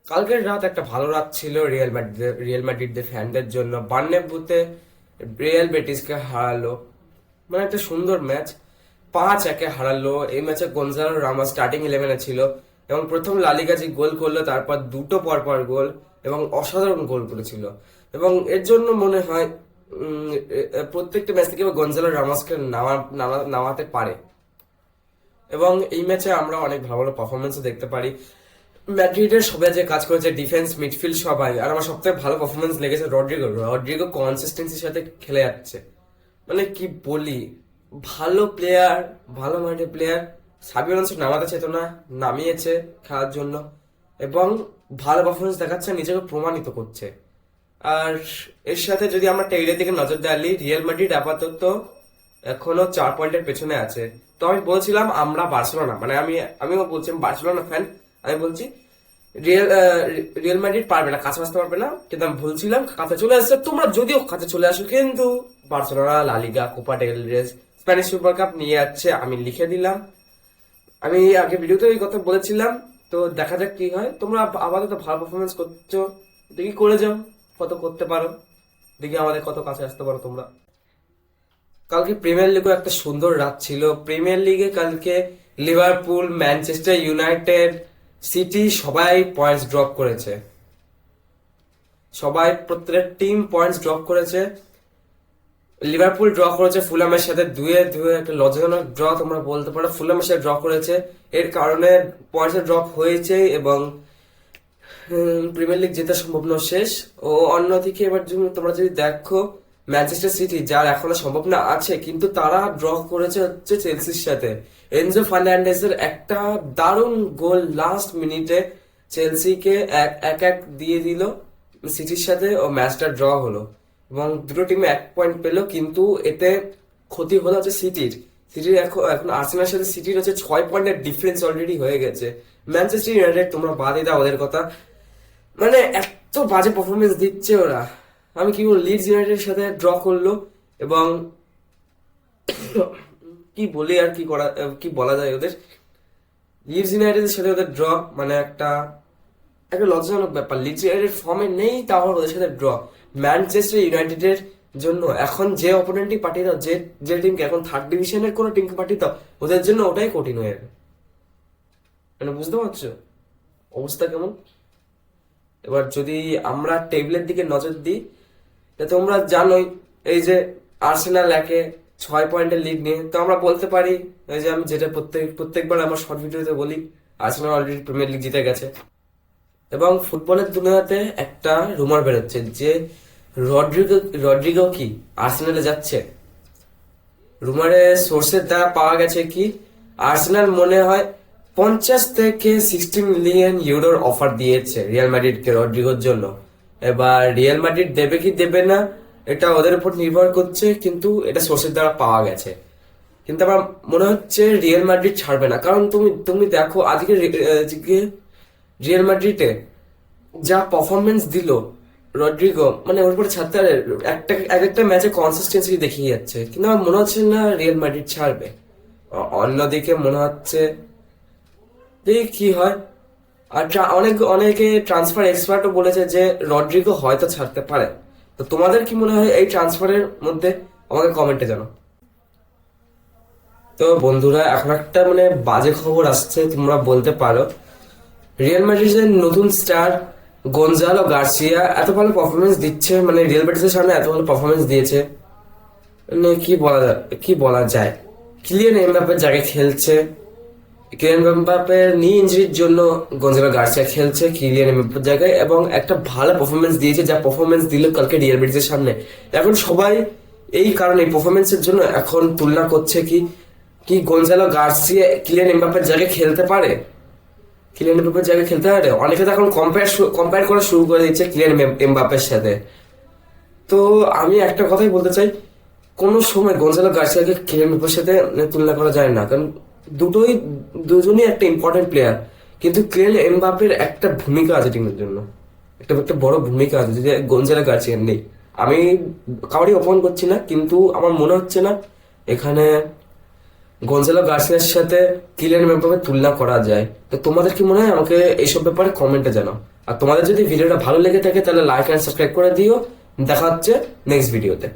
কালকের রাত একটা ভালো রাত ছিল রিয়েল ম্যাড্রিডদের ফ্যানদের জন্য। বার্নেব্যুতে রিয়াল বেটিসকে হারালো, মানে একটা সুন্দর ম্যাচ। 5-1 হারালো। এই ম্যাচে গনজালো রামোস স্টার্টিং ইলেভেনে ছিল এবং প্রথম লালিগা যে গোল করলো, তারপর দুটো পরপর গোল এবং অসাধারণ গোল করেছিল। এবং এর জন্য মনে হয় প্রত্যেকটা ম্যাচ থেকে গনজালো রামোসকে নামাতে পারে। এবং এই ম্যাচে আমরা অনেক ভালো ভালো পারফরমেন্সও দেখতে পারি। ম্যাড্রিডের সবাই যে কাজ করেছে, ডিফেন্স, মিডফিল্ড সবাই। আর আমার সবথেকে ভালো পারফরমেন্স লেগেছে রড্রিগো কনসিস্টেন্সির সাথে খেলে যাচ্ছে। মানে কি বলি, ভালো প্লেয়ার, ভালো মাঠে প্লেয়ার। সাবি আলোনসো নামাতে চেত না, নামিয়েছে খেলার জন্য এবং ভালো পারফরমেন্স দেখাচ্ছে, নিজেকে প্রমাণিত করছে। আর এর সাথে যদি আমরা টেবিলের দিকে নজর ডালি, রিয়াল মাদ্রিদ আপাতত এখনো 4 পয়েন্টের পেছনে আছে। তো আমি বলছিলাম আমরা বার্সেলোনা, মানে আমিও বলছি আমি বার্সেলোনা ফ্যান। আমি বলছি রিয়েল রিয়েল মাদ্রিদ পারবে না, কাছে আসতে পারবে না, কিন্তু আমি ভুলছিলাম, কাছে চলে আসছে। তোমরা যদিও কাছে চলে আসো, কিন্তু Barcelona La Liga, Copa del Rey, Spanish super cup নিয়ে যাচ্ছে, আমি লিখে দিলাম। আমি আগে ভিডিওতে এই কথা বলেছিলাম। তো দেখা যাক কি হয়। তোমরা আপাতত ভালো পারফরমেন্স করছো, দেখি করে যাও, কত করতে পারো, দেখি আমাদের কত কাছে আসতে পারো তোমরা। কালকে প্রিমিয়ার লিগও একটা সুন্দর রাত ছিল। প্রিমিয়ার লিগে কালকে লিভারপুল, ম্যানচেস্টার ইউনাইটেড, সিটি সবাই পয়েন্টস ড্রপ করেছে। সবাই, প্রত্যেকটা টিম পয়েন্টস ড্রপ করেছে। লিভারপুল ড্র করেছে ফুলামের সাথে 2-2, একটা লজ্জাজনক ড্র তোমরা বলতে পারো। ফুলামের সাথে ড্র করেছে, এর কারণে পয়েন্টস ড্রপ হয়েছে এবং প্রিমিয়ার লিগ জেতা সম্ভব নয়, শেষ। ও অন্যদিকে এবার তোমরা যদি দেখো, ম্যানচেস্টার সিটি, যার এখনো সম্ভাবনা আছে, কিন্তু তারা ড্র করেছে হচ্ছে চেলসির সাথে। এনজো ফার্নান্ডেজের একটা দারুণ গোল লাস্ট মিনিটে চেলসিকে 1-1 দিয়ে দিল সিটির সাথে, ও ম্যাচটা ড্র হলো এবং দুটো টিমে 1 পয়েন্ট পেলো। কিন্তু এতে ক্ষতি হলো হচ্ছে সিটির এখন আর্সেনালের সাথে সিটির হচ্ছে 6 পয়েন্টের ডিফারেন্স অলরেডি হয়ে গেছে। ম্যানচেস্টার ইউনাইটেড তোমরা বাদই দাও ওদের কথা, মানে এত বাজে পারফরমেন্স দিচ্ছে ওরা। আমি কি বলবো, লিডস ইউনাইটেডের সাথে ড্র করলো এবং কি বলি আর কি বলা যায় ওদের। লিডস ইউনাইটেডের সাথে ওদের ড্র মানে একটা একটা লজ্জাজনক ব্যাপার। লিডস ইউনাইটেড ফর্মে নেই, তাও ওদের সাথে ড্র। ম্যানচেস্টার ইউনাইটেডের জন্য এখন যে অপোনেন্টই পাঠিয়ে দাও, যে যে টিমকে, এখন থার্ড ডিভিশনের কোনো টিমকে পাঠিয়ে দাও, ওদের জন্য ওটাই কঠিন হয়ে যাবে। মানে বুঝতে পারছো অবস্থা কেমন? এবার যদি আমরা টেবিলের দিকে নজর দিই, তা তোমরা জানোই এই যে আর্সেনাল 6 পয়েন্টের লিড নিয়ে, তো আমরা বলতে পারি এই যে আমি যেটা প্রত্যেকবার আমার শর্ট ভিডিওতে বলি, আর্সেনাল অলরেডি প্রিমিয়ার লিগ জিতে গেছে। এবং ফুটবলের দুনিয়াতে একটা রুমার বেরোচ্ছে যে রড্রিগো রড্রিগো কি আর্সেনালে যাচ্ছে। রুমারে সোর্সের দ্বারা পাওয়া গেছে কি আর্সেনাল মনে হয় 50 থেকে 60 মিলিয়ন ইউরোর অফার দিয়েছে রিয়াল মাদ্রিদকে রড্রিগোর জন্য। এবার রিয়াল মাদ্রিদ দেবে কি দেবে না, এটা ওদের উপর নির্ভর করছে, কিন্তু এটা সোর্সের দ্বারা পাওয়া গেছে। কিন্তু আমার মনে হচ্ছে রিয়াল মাদ্রিদ ছাড়বে না, কারণ তুমি তুমি দেখো আজকে রিয়াল মাদ্রিদে যা পারফরমেন্স দিল রড্রিগো, মানে ওর উপরে ছাড়তে পারে। এক একটা ম্যাচে কনসিস্টেন্সি দেখিয়ে যাচ্ছে, কিন্তু আমার মনে হচ্ছে না রিয়াল মাদ্রিদ ছাড়বে। অন্যদিকে মনে হচ্ছে দেখি কি হয়। আর অনেকে ট্রান্সফার এক্সপার্টও বলেছে যে রড্রিগো হয়তো ছাড়তে পারে। তো তোমাদের কি মনে হয় এই ট্রান্সফারের মধ্যে, আমাকে কমেন্টে জানাও। তো বন্ধুরা, এখন একটা মানে বাজে খবর আসছে, তোমরা বলতে পারো। রিয়াল মাদ্রিদের নতুন স্টার গনজালো গার্সিয়া এত ভালো পারফরমেন্স দিচ্ছে, মানে রিয়াল ব্যাটিসের সামনে এত ভালো পারফরমেন্স দিয়েছে, মানে কি বলা যায়। কিলিয়ান এমবাপ্পের জায়গায় খেলছে। কিলিয়ান এমবাপ্পের নি ইনজুরির জন্য গনজালো গার্সিয়া খেলছে কিলিয়ান এমবাপ্পের জায়গায় এবং একটা ভালো পারফরমেন্স দিয়েছে, যা পারফরমেন্স দিল কালকে রিয়াল ব্যাটিসের সামনে। এখন সবাই এই কারণে এই পারফরমেন্সের জন্য এখন তুলনা করছে কি কি গনজালো গার্সিয়া কিলিয়ান এমবাপ্পের জায়গায় খেলতে পারে। কিলিয়ান এমবাপ্পের জায়গায় খেলতে পারে, অনেকে তো এখন কম্পেয়ার করা শুরু করে দিচ্ছে কিলিয়ান এমবাপ্পের সাথে। তো আমি একটা কথাই বলতে চাই, কোনো সময় গনজালো গার্সিয়াকে কিলিয়ান এমবাপ্পের সাথে তুলনা করা যায় না, কারণ দুজনই একটা ইম্পর্টেন্ট প্লেয়ার। কিন্তু কিলিয়ান এমবাপ্পের একটা ভূমিকা আছে টিমের জন্য, একটা একটা বড় ভূমিকা আছে, যে গনজালো গার্সিয়ার নেই। আমি কাউরই অপমান করছি না, কিন্তু আমার মনে হচ্ছে না এখানে গনজালো গার্সিয়ার সাথে কিলিয়ান এমবাপ্পের তুলনা করা যায়। তো তোমাদের কি মনে হয় আমাকে এইসব ব্যাপারে কমেন্টে জানাও। আর তোমাদের যদি ভিডিওটা ভালো লেগে থাকে তাহলে লাইক এন্ড সাবস্ক্রাইব করে দিও। দেখা হচ্ছে নেক্সট ভিডিওতে।